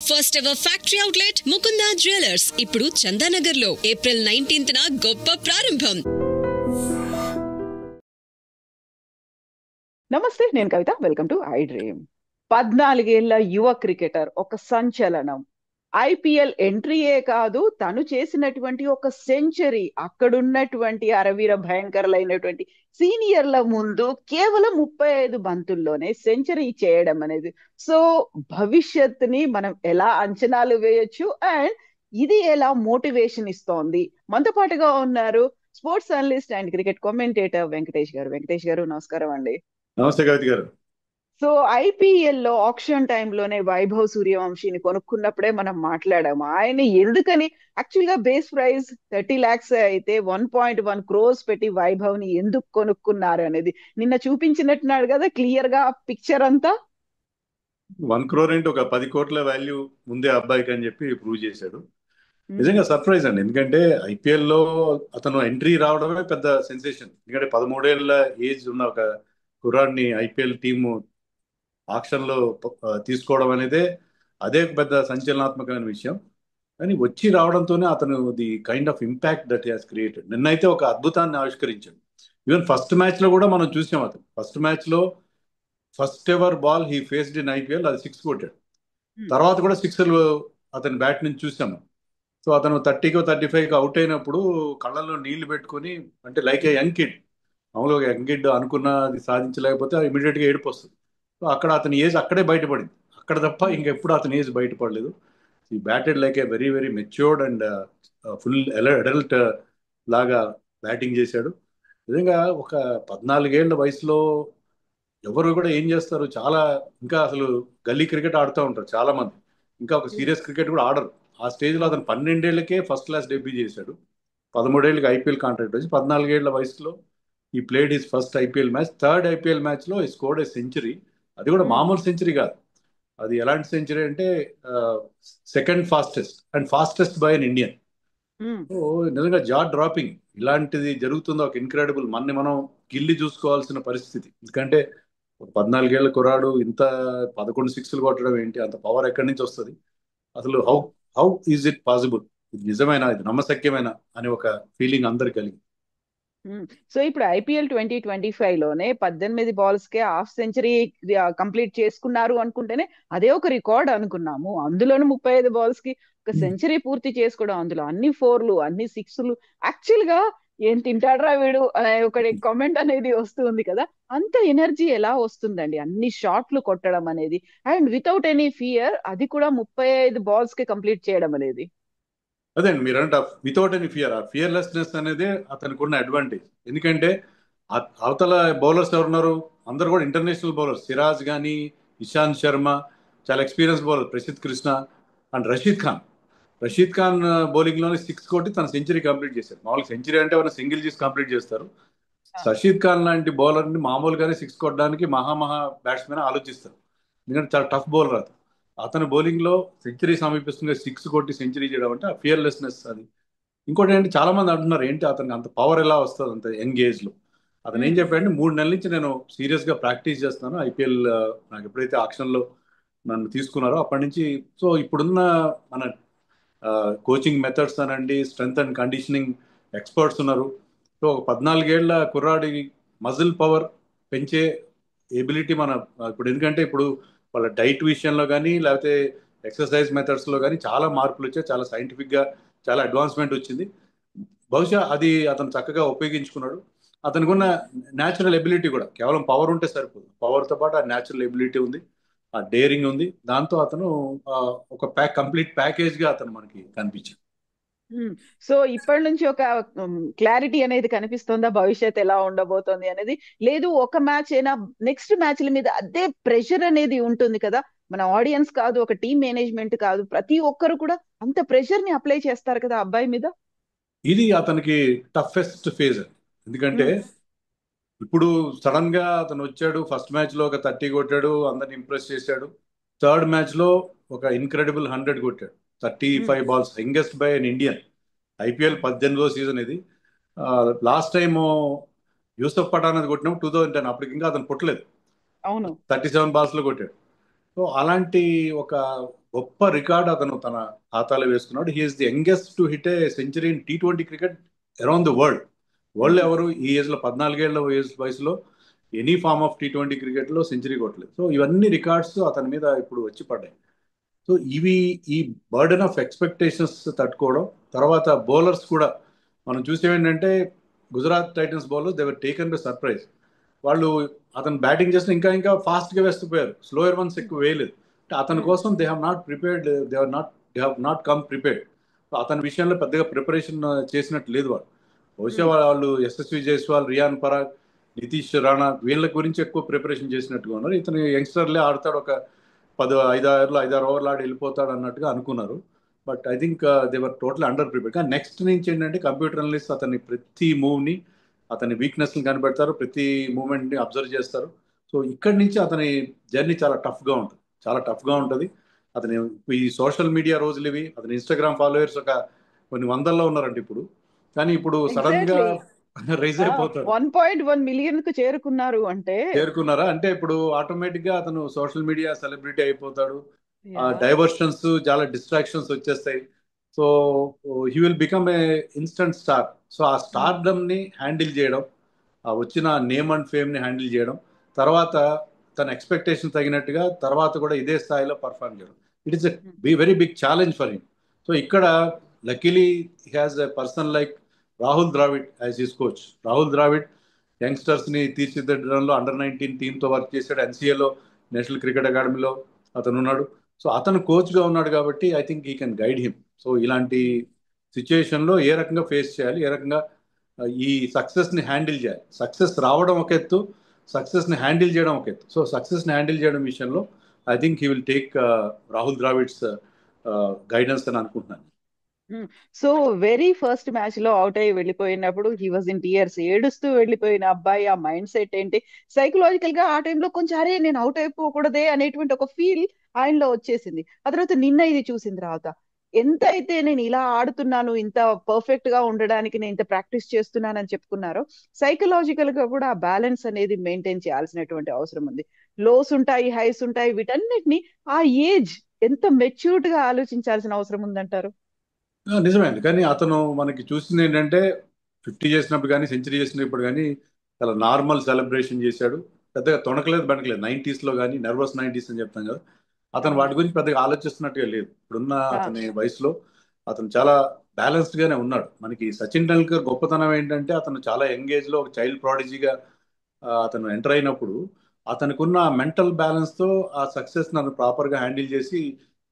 First ever factory outlet Mukunda jewellers ఇప్పుడు చందానగర్ లో April 19th గొప్ప ప్రారంభం. నమస్తే, నేను Kavitha. Welcome to I dream. 14 ఏళ్ల యువ క్రికెటర్, ఒక సంచలనం. ఐపీఎల్ ఎంట్రీయే కాదు, తను చేసినటువంటి ఒక సెంచరీ, అక్కడున్నటువంటి అరవీర భయంకరులైనటువంటి సీనియర్ల ముందు కేవలం 35 బంతుల్లోనే సెంచరీ చేయడం అనేది, సో భవిష్యత్తుని మనం ఎలా అంచనాలు వేయొచ్చు అండ్ ఇది ఎలా మోటివేషన్ ఇస్తోంది. మనతో పాటుగా ఉన్నారు sports analyst and cricket commentator Venkatesh గారు. వెంకటేష్ గారు, నమస్కారం అండి. నమస్తే కవిత గారు. సో ఐపీఎల్ లో ఆక్షన్ టైంలోనే వైభవ్ సూర్యవంశీని కొనుక్కున్నప్పుడే మనం మాట్లాడాము. ఆయన ఎందుకని, యాక్చువల్ గా బేస్ ప్రైస్ 30 lakhs అయితే 1.1 crores పెట్టి వైభవ్ ని ఎందుకు కొనుక్కున్నారు అనేది నిన్న చూపించినట్టున్నాడు కదా, క్లియర్ గా పిక్చర్ అంతా. 1 crore అంటే ఒక 10 కోట్ల వాల్యూ ముందే అబ్బాయికి అని చెప్పి ప్రూవ్ చేశాడు. నిజంగా సర్ప్రైజ్ అండి, ఎందుకంటే ఐపీఎల్ లో అతను ఎంట్రీ రావడమే పెద్ద సెన్సేషన్. ఎందుకంటే 13 ఏళ్ల ఏజ్ ఉన్న ఒక కుర్రాడిని ఐపీఎల్ టీము ఆక్షన్ లో తీసుకోవడం అనేది అదే పెద్ద సంచలనాత్మకమైన విషయం. కానీ వచ్చి రావడంతోనే అతను the kind of impact that has created. నిన్నైతే ఒక అద్భుతాన్ని ఆవిష్కరించాడు. ఈవెన్ ఫస్ట్ మ్యాచ్ లో కూడా మనం చూసాం, అతను ఫస్ట్ మ్యాచ్ లో first ever ball he faced in IPL, అది 6 కొట్టాడు. తర్వాత కూడా సిక్స్లు అతని బ్యాట్ నుంచి చూసాము. సో అతను 30కో 35కో అవుట్ అయినప్పుడు కళ్ళల్లో నీళ్లు పెట్టుకొని, అంటే లైక్ ఏ యంగ్ కిడ్, మామూలుగా యంగ్ కిడ్ అనుకున్నది సాధించలేకపోతే ఇమీడియట్ గా ఏడుపు వస్తుంది. సో అక్కడ అతని ఏజ్ అక్కడే బయటపడింది, అక్కడ తప్ప ఇంకెప్పుడు అతని ఏజ్ బయటపడలేదు. ఈ batted like a very very matured and full adult లాగా బ్యాటింగ్ చేశాడు. నిజంగా ఒక 14 ఏళ్ల వయసులో ఎవరు కూడా ఏం చేస్తారు, చాలా ఇంకా అసలు గల్లీ క్రికెట్ ఆడుతూ ఉంటారు చాలా మంది, ఇంకా ఒక సీరియస్ క్రికెట్ కూడా ఆడరు. ఆ స్టేజ్ లో అతను 12 ఏళ్లకే ఫస్ట్ క్లాస్ డెబ్యూ చేశాడు. 13 ఏళ్ళకి ఐపీఎల్ కాంట్రాక్ట్ వచ్చి 14 ఏళ్ల వయసులో ఈ played his first IPL match. Third IPL match లో ఈ స్కోర్డ్ ఏ సెంచరీ. అది కూడా మామూలు సెంచరీ కాదు. అది ఎలాంటి సెంచరీ అంటే second fastest and fastest by an Indian. So నిజంగా జా డ్రాపింగ్. ఇలాంటిది జరుగుతుందో ఒక ఇన్క్రెడిబుల్. మనం గిల్లి చూసుకోవాల్సిన పరిస్థితి. ఎందుకంటే 14 ఏళ్ల కుర్రాడు ఇంత 11 సిక్స్లు కొట్టడం ఏంటి, అంత పవర్ ఎక్కడి నుంచి వస్తుంది అసలు? How how is it possible? ఇది నిజమైన, ఇది నమ్మశక్యమైన అని ఒక ఫీలింగ్ అందరికి కలిగింది. సో ఇప్పుడు ఐపీఎల్ 2025 లోనే 18 balls కే హాఫ్ సెంచరీ కంప్లీట్ చేసుకున్నారు అనుకుంటేనే అదే ఒక రికార్డ్ అనుకున్నాము. అందులోనూ 35 balls కి ఒక సెంచరీ పూర్తి చేసుకోవడం, అందులో అన్ని 4లు అన్ని 6లు. యాక్చువల్ గా ఏం తింటాడ్రా వీడు అనే ఒకటి కామెంట్ అనేది వస్తుంది కదా. అంత ఎనర్జీ ఎలా వస్తుందండి అన్ని షాట్లు కొట్టడం అనేది, అండ్ వితౌట్ ఎనీ ఫియర్, అది కూడా 35 balls కి కంప్లీట్ చేయడం అనేది? అదే అండి, మీరు అంటే వితౌట్ ఎనీ ఫియర్, ఆ ఫియర్లెస్నెస్ అనేది అతనికి ఉన్న అడ్వాంటేజ్. ఎందుకంటే అవతల బౌలర్స్ ఎవరున్నారు, అందరు కూడా ఇంటర్నేషనల్ బౌలర్స్. సిరాజ్ కానీ, ఇషాంత్ శర్మ, చాలా experience bowler, Prasidh Krishna and Rashid Khan. Rashid Khan bowling లోనే 6 కొట్టి తన సెంచరీ కంప్లీట్ చేశారు. మామూలుగా సెంచరీ అంటే ఎవరైనా సింగిల్ చేసి కంప్లీట్ చేస్తారు. రషీద్ ఖాన్ లాంటి బౌలర్ ని మామూలుగానే 6 కొట్టడానికి మహా బ్యాట్స్మెన్ ఆలోచిస్తారు, ఎందుకంటే చాలా టఫ్ బౌలర్ అతను. అతని బౌలింగ్ లో సెంచరీ సమీపిస్తుంది, 6 కొట్టి సెంచరీ చేయడం అంటే ఆ ఫియర్లెస్నెస్ అది. ఇంకోటి ఏంటి, చాలా మంది అంటున్నారు ఏంటి అతనికి అంత పవర్ ఎలా వస్తుంది అంత యంగ్ ఏజ్ లో. అతను ఏం చెప్పాడంటే 3 నెలల నుంచి నేను సీరియస్ గా ప్రాక్టీస్ చేస్తున్నాను. ఐపీఎల్ నాకు ఎప్పుడైతే ఆక్షన్ లో నన్ను తీసుకున్నారో అప్పటి నుంచి. సో ఇప్పుడున్న మన కోచింగ్ మెథడ్స్ అనండి, స్ట్రెంగ్త్ అండ్ కండిషనింగ్ ఎక్స్పర్ట్స్ ఉన్నారు. సో ఒక 14 ఏళ్ల కుర్రాడి మజిల్ పవర్ పెంచే ఎబిలిటీ మన ఇప్పుడు, ఎందుకంటే ఇప్పుడు వాళ్ళ డైట్ విషయంలో కానీ లేకపోతే ఎక్సర్సైజ్ మెథడ్స్ లో కానీ చాలా మార్పులు వచ్చాయి, చాలా సైంటిఫిక్ గా చాలా అడ్వాన్స్మెంట్ వచ్చింది. బహుశా అది అతను చక్కగా ఉపయోగించుకున్నాడు. అతనికి ఉన్న న్యాచురల్ ఎబిలిటీ కూడా, కేవలం పవర్ ఉంటే సరిపోదు, పవర్తో పాటు ఆ న్యాచురల్ ఎబిలిటీ ఉంది, ఆ డేరింగ్ ఉంది. దాంతో అతను ఒక కంప్లీట్ ప్యాకేజ్ గా అతను మనకి కనిపించాడు. సో ఇప్పటి నుంచి ఒక క్లారిటీ అనేది కనిపిస్తుందా భవిష్యత్ ఎలా ఉండబోతోంది అనేది? లేదు, ఒక మ్యాచ్ అయినా నెక్స్ట్ మ్యాచ్ల మీద అదే ప్రెషర్ అనేది ఉంటుంది కదా. మన ఆడియన్స్ కాదు, ఒక టీమ్ మేనేజ్మెంట్ కాదు, ప్రతి ఒక్కరు కూడా అంత ప్రెషర్ ని అప్లై చేస్తారు కదా అబ్బాయి మీద. ఇది అతనికి టఫెస్ట్ ఫేజ్. ఎందుకంటే ఇప్పుడు సడన్ గా అతను వచ్చాడు, ఫస్ట్ మ్యాచ్ లో ఒక 30 కొట్టాడు, అందరిని ఇంప్రెస్ చేశాడు. థర్డ్ మ్యాచ్ లో ఒక ఇన్క్రెడిబుల్ 100 కొట్టాడు. 35 balls, youngest by an Indian. IPL 18వ సీజన్ ఇది. లాస్ట్ టైం యూసఫ్ పఠాన్ అది కొట్టినప్పుడు 2010, అప్పటికి ఇంకా అతను పుట్టలేదు. అవును, 37 balls లో కొట్టాడు. సో అలాంటి ఒక గొప్ప రికార్డ్ అతను తన ఖాతాలో వేసుకున్నాడు. He's the youngest to hit a century in T20 cricket around the world. World ఎవరు ఈ ఏజ్లో 14 ఏళ్ల వయసులో ఎనీ ఫార్మ్ ఆఫ్ T20 క్రికెట్లో సెంచరీ కొట్టలేదు. సో ఇవన్నీ రికార్డ్స్ అతని మీద ఇప్పుడు వచ్చి పడ్డాయి. సో ఈ బర్డెన్ ఆఫ్ ఎక్స్పెక్టేషన్స్ తట్టుకోవడం, తర్వాత బౌలర్స్ కూడా మనం చూసేవేంటంటే Gujarat Titans bowlers they were taken by surprise. వాళ్ళు అతను బ్యాటింగ్ చేసిన ఇంకా ఇంకా ఫాస్ట్గా వేస్తుపోయారు, స్లోయర్ వన్స్ ఎక్కువ వేయలేదు. అంటే అతని కోసం they have not prepared, they have not come prepared. అతని విషయంలో పెద్దగా ప్రిపరేషన్ చేసినట్టు లేదు వాళ్ళు. బహుశా వాళ్ళు యశస్వి జైస్వాల్, రియాన్ పరాగ్, నితీష్ రాణా వీళ్ళ గురించి ఎక్కువ ప్రిపరేషన్ చేసినట్టుగా ఉన్నారు. ఇతను యంగ్స్టర్లే ఆడతాడు, ఒక 5 ఓవర్లు ఆడి వెళ్ళిపోతాడు అన్నట్టుగా అనుకున్నారు. But I think they're total under prepared. కానీ నెక్స్ట్ నుంచి ఏంటంటే కంప్యూటర్ అనలిస్ట్ అతని ప్రతి మూవ్ని, అతని వీక్నెస్ని కనిపెడతారు, ప్రతి మూమెంట్ని అబ్జర్వ్ చేస్తారు. సో ఇక్కడి నుంచి అతని జర్నీ చాలా టఫ్గా ఉంటుంది, చాలా టఫ్గా ఉంటుంది. అతని ఈ సోషల్ మీడియా రోజులు ఇవి. అతని ఇన్స్టాగ్రామ్ ఫాలోవర్స్ ఒక కొన్ని వందల్లో ఉన్నారంట ఇప్పుడు. కానీ ఇప్పుడు సడన్ గా ఎగ్జాక్ట్లీ రైజ్ అయిపోతారు. 1.1 మిలియన్ కు చేరుకున్నారు అంటే. చేరుకున్నారా అంటే ఇప్పుడు ఆటోమేటిక్ గా అతను సోషల్ మీడియా సెలబ్రిటీ అయిపోతాడు. యా. డైవర్షన్స్, చాలా డిస్ట్రాక్షన్స్ వచ్చేస్తాయి. So he will become a instant star. So ఆ స్టార్డమ్ ని హ్యాండిల్ చేయడం, ఆ వచ్చిన నేమ్ అండ్ ఫేమ్ ని హ్యాండిల్ చేయడం, తర్వాత తన ఎక్స్పెక్టేషన్ తగినట్టుగా తర్వాత కూడా ఇదే స్థాయిలో పర్ఫార్మ్ చేయడం, it is very big challenge for him. So ఇక్కడ luckily he has a person like Rahul Dravid as his coach. Rahul Dravid youngsters ని తీర్చిదిద్దడంలో అండర్-19 టీంతో వర్క్ చేశాడు. ఎన్సీఏలో, నేషనల్ క్రికెట్ అకాడమీలో అతను ఉన్నాడు. సో అతను కోచ్గా ఉన్నాడు కాబట్టి I think he can guide him. So ఇలాంటి సిచ్యుయేషన్లో ఏ రకంగా ఫేస్ చేయాలి, ఏ రకంగా ఈ సక్సెస్ని హ్యాండిల్ చేయాలి. సక్సెస్ రావడం ఒక ఎత్తు, సక్సెస్ని హ్యాండిల్ చేయడం ఒక ఎత్తు. సో సక్సెస్ని హ్యాండిల్ చేయడం విషయంలో I think he will take Rahul Dravid's guidance అని అనుకుంటున్నాను. సో వెరీ ఫస్ట్ మ్యాచ్ లో అవుట్ అయ్యి వెళ్ళిపోయినప్పుడు హీ వాజ్ ఇన్ టీయర్స్, ఏడుస్తూ వెళ్ళిపోయిన అబ్బాయి ఆ మైండ్ సెట్ ఏంటి, సైకలాజికల్ గా ఆ టైంలో కొంచెం అరే నేను అవుట్ అయిపోకూడదే అనేటువంటి ఒక ఫీల్ ఆయనలో వచ్చేసింది. ఆ తర్వాత నిన్న ఇది చూసిన తర్వాత ఎంత అయితే నేను ఇలా ఆడుతున్నాను, ఇంత పర్ఫెక్ట్ గా ఉండడానికి నేను ఇంత ప్రాక్టీస్ చేస్తున్నానని చెప్పుకున్నారో, సైకలాజికల్ గా కూడా ఆ బ్యాలెన్స్ అనేది మెయింటైన్ చేయాల్సినటువంటి అవసరం ఉంది. లోస్ ఉంటాయి, హైస్ ఉంటాయి, వీటన్నిటిని ఆ ఏజ్ ఎంత మెచ్యూర్డ్ గా ఆలోచించాల్సిన అవసరం ఉందంటారు? నిజమే అండి. కానీ అతను మనకి చూసింది ఏంటంటే 50 చేసినప్పుడు కానీ, సెంచరీ చేసినప్పుడు కానీ చాలా నార్మల్ సెలబ్రేషన్ చేశాడు. పెద్దగా తొణకలేదు, బెనకలేదు. 90s కానీ, నర్వస్ 90s అని చెప్తాం కదా, అతను అవును. వాటి గురించి పెద్దగా ఆలోచిస్తున్నట్టుగా లేదు. ఇప్పుడున్న ఆ, అతని వయసులో అతను చాలా బ్యాలెన్స్డ్ గానే ఉన్నాడు. మనకి సచిన్ టెండూల్కర్ గొప్పతనం ఏంటంటే అతను చాలా యంగ్ ఏజ్ లో ఒక చైల్డ్ ప్రాడిజీగా అతను ఎంటర్ అయినప్పుడు అతనుకున్న మెంటల్ బ్యాలెన్స్ తో ఆ సక్సెస్ నన్ను ప్రాపర్ గా హ్యాండిల్ చేసి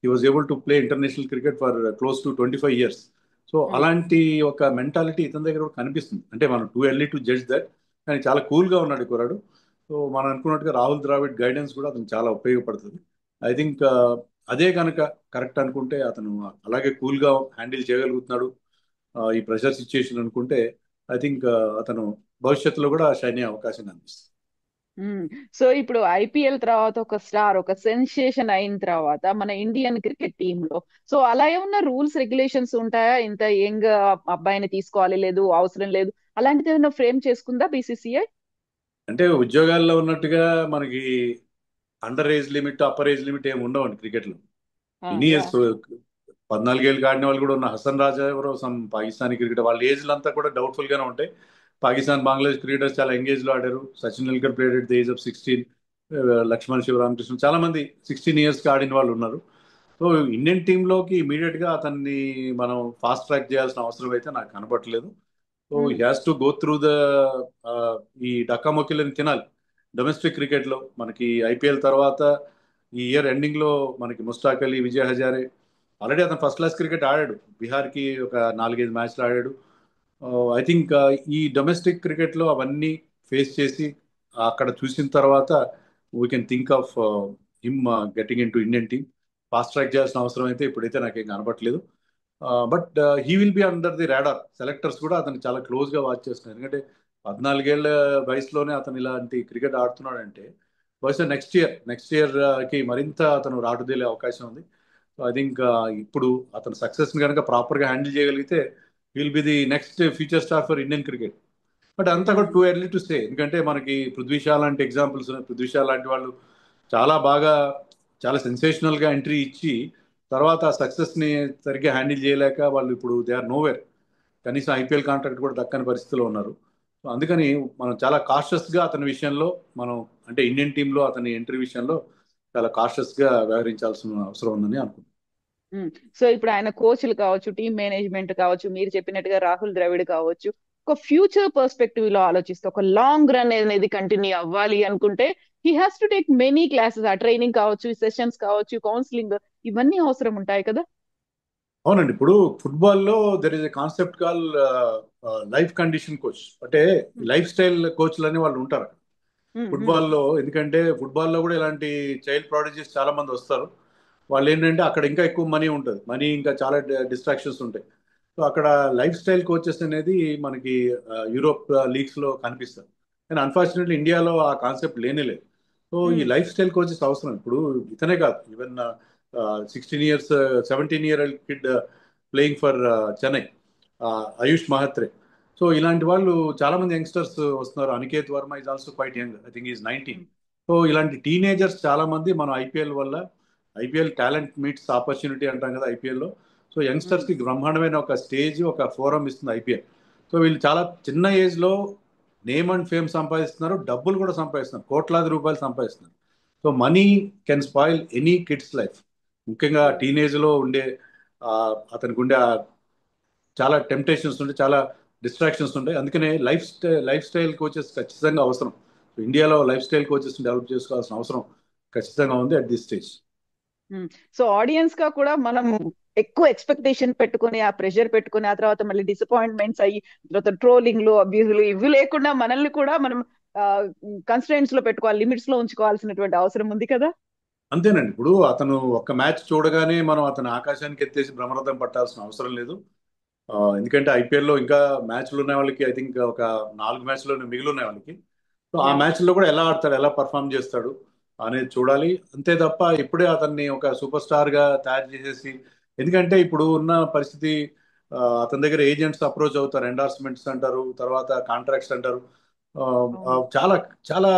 he was able to play international cricket for close to 25 years. So um, అలాంటి ఒక మెంటాలిటీ ఇతని దగ్గర కూడా కనిపిస్తుంది. అంటే మనం too early to judge that, కానీ చాలా కూల్ గా ఉన్నాడు ఈ కుర్రాడు. సో మనం అనుకున్నట్టుగా రాహుల్ ద్రావిడ్ గైడెన్స్ కూడా అతను చాలా ఉపయోగపడుతుంది. ఐ థింక్ అదే కనుక కరెక్ట్ అనుకుంటే అతను అలాగే కూల్ గా హ్యాండిల్ చేయగలుగుతున్నాడు ఈ ప్రెషర్ సిచ్యుయేషన్ అనుకుంటే ఐ థింక్ అతను భవిష్యత్తులో కూడా షైన్ అయ్యే అవకాశం కనిపిస్తుంది. ఉమ్. సో ఇప్పుడు ఐపీఎల్ తర్వాత ఒక స్టార్, ఒక సెన్సేషన్ అయిన తర్వాత మన ఇండియన్ క్రికెట్ టీమ్ లో సో అలా ఏమన్నా రూల్స్ రెగ్యులేషన్స్ ఉంటాయా? ఇంత యంగ్ అబ్బాయిని తీసుకోవాలి, లేదు అవసరం లేదు, అలాంటిది ఏమైనా ఫ్రేమ్ చేసుకుందా బీసీసీఐ? అంటే ఉద్యోగాల్లో ఉన్నట్టుగా మనకి under age limit, upper age limit ఏమి ఉండవండి క్రికెట్లో. ఎన్ని యా. ఇయర్స్ 14 ఏళ్ళు ఆడిన వాళ్ళు కూడా ఉన్న. హసన్ రాజా ఎవరో సమ్ పాకిస్తానీ క్రికెటర్, వాళ్ళ ఏజ్లు అంతా కూడా డౌట్ఫుల్ గానే ఉంటాయి. పాకిస్తాన్, బంగ్లాదేశ్ క్రికెటర్స్ చాలా యంగ్ ఏజ్ లో ఆడారు. Sachin Tendulkar played at the age of 16. Laxman Sivaramakrishna చాలా మంది 16 years కి ఆడిన వాళ్ళు ఉన్నారు. సో ఇండియన్ టీంలోకి ఇమీడియట్ గా అతన్ని మనం ఫాస్ట్ ట్రాక్ చేయాల్సిన అవసరం అయితే నాకు కనపట్లేదు. So he has to go through the ఈ డక్కామొక్కిలని తినాలి. డొమెస్టిక్ క్రికెట్ లో మనకి ఐపీఎల్ తర్వాత ఈ ఇయర్ ఎండింగ్ లో మనకి ముస్తాక్ అలీ, విజయ్ హజారే, ఆల్రెడీ అతను ఫస్ట్ క్లాస్ క్రికెట్ ఆడాడు. బీహార్కి ఒక 4-5 మ్యాచ్లు ఆడాడు. ఐ థింక్ ఈ డొమెస్టిక్ క్రికెట్లో అవన్నీ ఫేస్ చేసి అక్కడ చూసిన తర్వాత we can think of him getting into Indian team. Fast track చేయాల్సిన అవసరం అయితే ఇప్పుడైతే నాకేం కనపట్లేదు. But he will be under the radar. Selectors కూడా అతను చాలా క్లోజ్గా వాచ్ చేస్తున్నారు. ఎందుకంటే 14 ఏళ్ల వయసులోనే అతను ఇలాంటి క్రికెట్ ఆడుతున్నాడంటే బహుశా నెక్స్ట్ ఇయర్ కి మరింత అతను రాటుదేలే అవకాశం ఉంది. సో ఐ థింక్ ఇప్పుడు అతను సక్సెస్ కనుక ప్రాపర్గా హ్యాండిల్ చేయగలిగితే will be the next future star for Indian cricket. But అంతా కూడా టూ ఎర్లీ టు సే. ఎందుకంటే మనకి పృథ్వీ షా లాంటి ఎగ్జాంపుల్స్ ఉన్నాయి. పృథ్వీ షా లాంటి వాళ్ళు చాలా బాగా చాలా సెన్సేషనల్ గా ఎంట్రీ ఇచ్చి తర్వాత ఆ సక్సెస్ ని సరిగ్గా హ్యాండిల్ చేయలేక వాళ్ళు ఇప్పుడు దే ఆర్ నోవేర్, కనీసం ఐపీఎల్ కాంట్రాక్ట్ కూడా దక్కని పరిస్థితిలో ఉన్నారు. సో అందుకని మనం చాలా కాషియస్ గా అతని విషయంలో మనం అంటే ఇండియన్ టీంలో అతని ఎంట్రీ విషయంలో చాలా కాషియస్ గా వ్యవహరించాల్సిన అవసరం ఉందని అనుకుంటున్నాను. సో ఇప్పుడు ఆయన కోచ్లు కావచ్చు, టీమ్ మేనేజ్మెంట్ కావచ్చు, మీరు చెప్పినట్టుగా రాహుల్ ద్రవిడ్ కావచ్చు, ఒక ఫ్యూచర్ పర్స్పెక్టివ్ లో ఆలోచిస్తే ఒక లాంగ్ రన్ అనేది కంటిన్యూ అవ్వాలి అనుకుంటే he has to take many classes. ఆ ట్రైనింగ్ కావచ్చు, సెషన్స్ కావచ్చు, కౌన్సిలింగ్, ఇవన్నీ అవసరం ఉంటాయి కదా. అవునండి, ఇప్పుడు ఫుట్బాల్లో there is a concept call life condition coach, అంటే లైఫ్ స్టైల్ కోచ్లు అని వాళ్ళు ఉంటారు ఫుట్బాల్లో. ఎందుకంటే ఫుట్బాల్లో కూడా ఇలాంటి చైల్డ్ ప్రాడిజీస్ చాలా మంది వస్తారు. వాళ్ళు ఏంటంటే అక్కడ ఇంకా ఎక్కువ మనీ ఉంటుంది, మనీ ఇంకా చాలా డిస్ట్రాక్షన్స్ ఉంటాయి. సో అక్కడ లైఫ్ స్టైల్ కోచెస్ అనేది మనకి యూరోప్ లీగ్స్ లో కనిపిస్తారు. కానీ అన్ఫార్చునేట్లీ ఇండియాలో ఆ కాన్సెప్ట్ లేనే లేదు. సో ఈ లైఫ్ స్టైల్ కోచెస్ అవసరం. ఇప్పుడు ఇతనే కాదు, even 16 years 17-year kid playing for Chennai, Ayush Mhatre. So ఇలాంటి వాళ్ళు చాలా మంది యంగ్స్టర్స్ వస్తున్నారు. Aniket Varma is also quite young, I think is 19. So ఇలాంటి టీనేజర్స్ చాలా మంది మనం ఐపీఎల్ వల్ల, ఐపీఎల్ టాలెంట్ మీట్స్ ఆపర్చునిటీ అంటాం కదా ఐపీఎల్లో. సో యంగ్స్టర్స్ కి బ్రహ్మాండమైన ఒక స్టేజ్, ఒక ఫోరం ఇస్తుంది ఐపీఎల్. సో వీళ్ళు చాలా చిన్న ఏజ్ లో నేమ్ అండ్ ఫేమ్ సంపాదిస్తున్నారు, డబ్బులు కూడా సంపాదిస్తున్నారు, కోట్లాది రూపాయలు సంపాదిస్తున్నారు. So money can spoil any kids life. ముఖ్యంగా టీనేజ్ లో ఉండే అతనికి ఉండే చాలా టెంప్టేషన్స్ ఉంటాయి, చాలా డిస్ట్రాక్షన్స్ ఉంటాయి. అందుకనే లైఫ్ స్టైల్ కోచెస్ ఖచ్చితంగా అవసరం. ఇండియాలో లైఫ్ స్టైల్ కోచెస్ డెవలప్ చేసుకోవాల్సిన అవసరం ఖచ్చితంగా ఉంది at this stage. So audience గా కూడా మనం ఎక్కువ ఎక్స్పెక్టేషన్ పెట్టుకుని, ఆ ప్రెషర్ పెట్టుకుని, ఆ తర్వాత మళ్ళీ డిసప్పాయింట్మెంట్స్ అయ్యి, తర్వాత ట్రోలింగ్లు, అబ్యూజులు ఇవి లేకుండా మనల్ని కూడా మనం కన్స్ట్రెంట్స్ లో పెట్టుకోవాలి, లిమిట్స్ లో ఉంచుకోవాల్సినటువంటి అవసరం ఉంది కదా. అంతేనండి, ఇప్పుడు అతను ఒక్క మ్యాచ్ చూడగానే మనం అతను ఆకాశానికి ఎత్తేసి బ్రహ్మరథం పట్టాల్సిన అవసరం లేదు. ఎందుకంటే ఐపీఎల్లో ఇంకా మ్యాచ్లు ఉన్న వాళ్ళకి ఐ థింక్ ఒక 4 మ్యాచ్లు మిగిలి ఉన్నాయి వాళ్ళకి. సో ఆ మ్యాచ్లో కూడా ఎలా ఆడతాడు, ఎలా పర్ఫామ్ చేస్తాడు అనేది చూడాలి. అంతే తప్ప ఇప్పుడే అతన్ని ఒక సూపర్ స్టార్ గా తయారు చేసేసి, ఎందుకంటే ఇప్పుడు ఉన్న పరిస్థితి అతని దగ్గర ఏజెంట్స్ అప్రోచ్ అవుతారు, ఎండార్స్మెంట్స్ అంటారు, తర్వాత కాంట్రాక్ట్స్ అంటారు, చాలా చాలా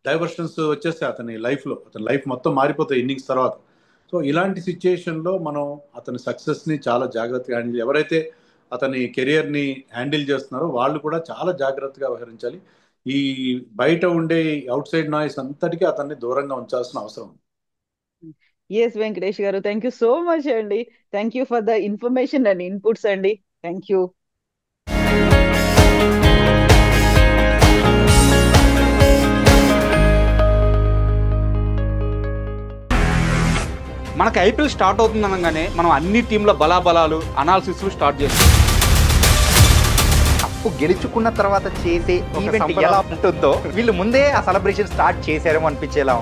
డైవర్షన్స్ వచ్చేస్తాయి అతని లైఫ్ లో. అతని లైఫ్ మొత్తం మారిపోతాయి ఇన్నింగ్స్ తర్వాత. సో ఇలాంటి సిచ్యుయేషన్ లో మనం అతని సక్సెస్ ని చాలా జాగ్రత్తగా హ్యాండిల్, ఎవరైతే అతని కెరియర్ ని హ్యాండిల్ చేస్తున్నారో వాళ్ళు కూడా చాలా జాగ్రత్తగా వ్యవహరించాలి. ఈ బయట ఉండే అవుట్ సైడ్ నాయిస్ అంతటికీ అతన్ని దూరంగా ఉంచాల్సిన అవసరం. ఎస్ వెంకటేష్ గారు, థ్యాంక్ యూ సో మచ్ అండి. Thank you for the information and inputs అండి. Thank you. మనకి ఐపీఎల్ స్టార్ట్ అవుతుంది అనగానే మనం అన్ని టీంల బలాబలాలు అనాలిసిస్ స్టార్ట్ చేస్తాం. కప్పు గెలుచుకున్న తర్వాత చేసే ఈవెంట్ ఎలా ఉంటుందో వీళ్ళు ముందే ఆ సెలబ్రేషన్ స్టార్ట్ చేశారేమో అనిపించేలా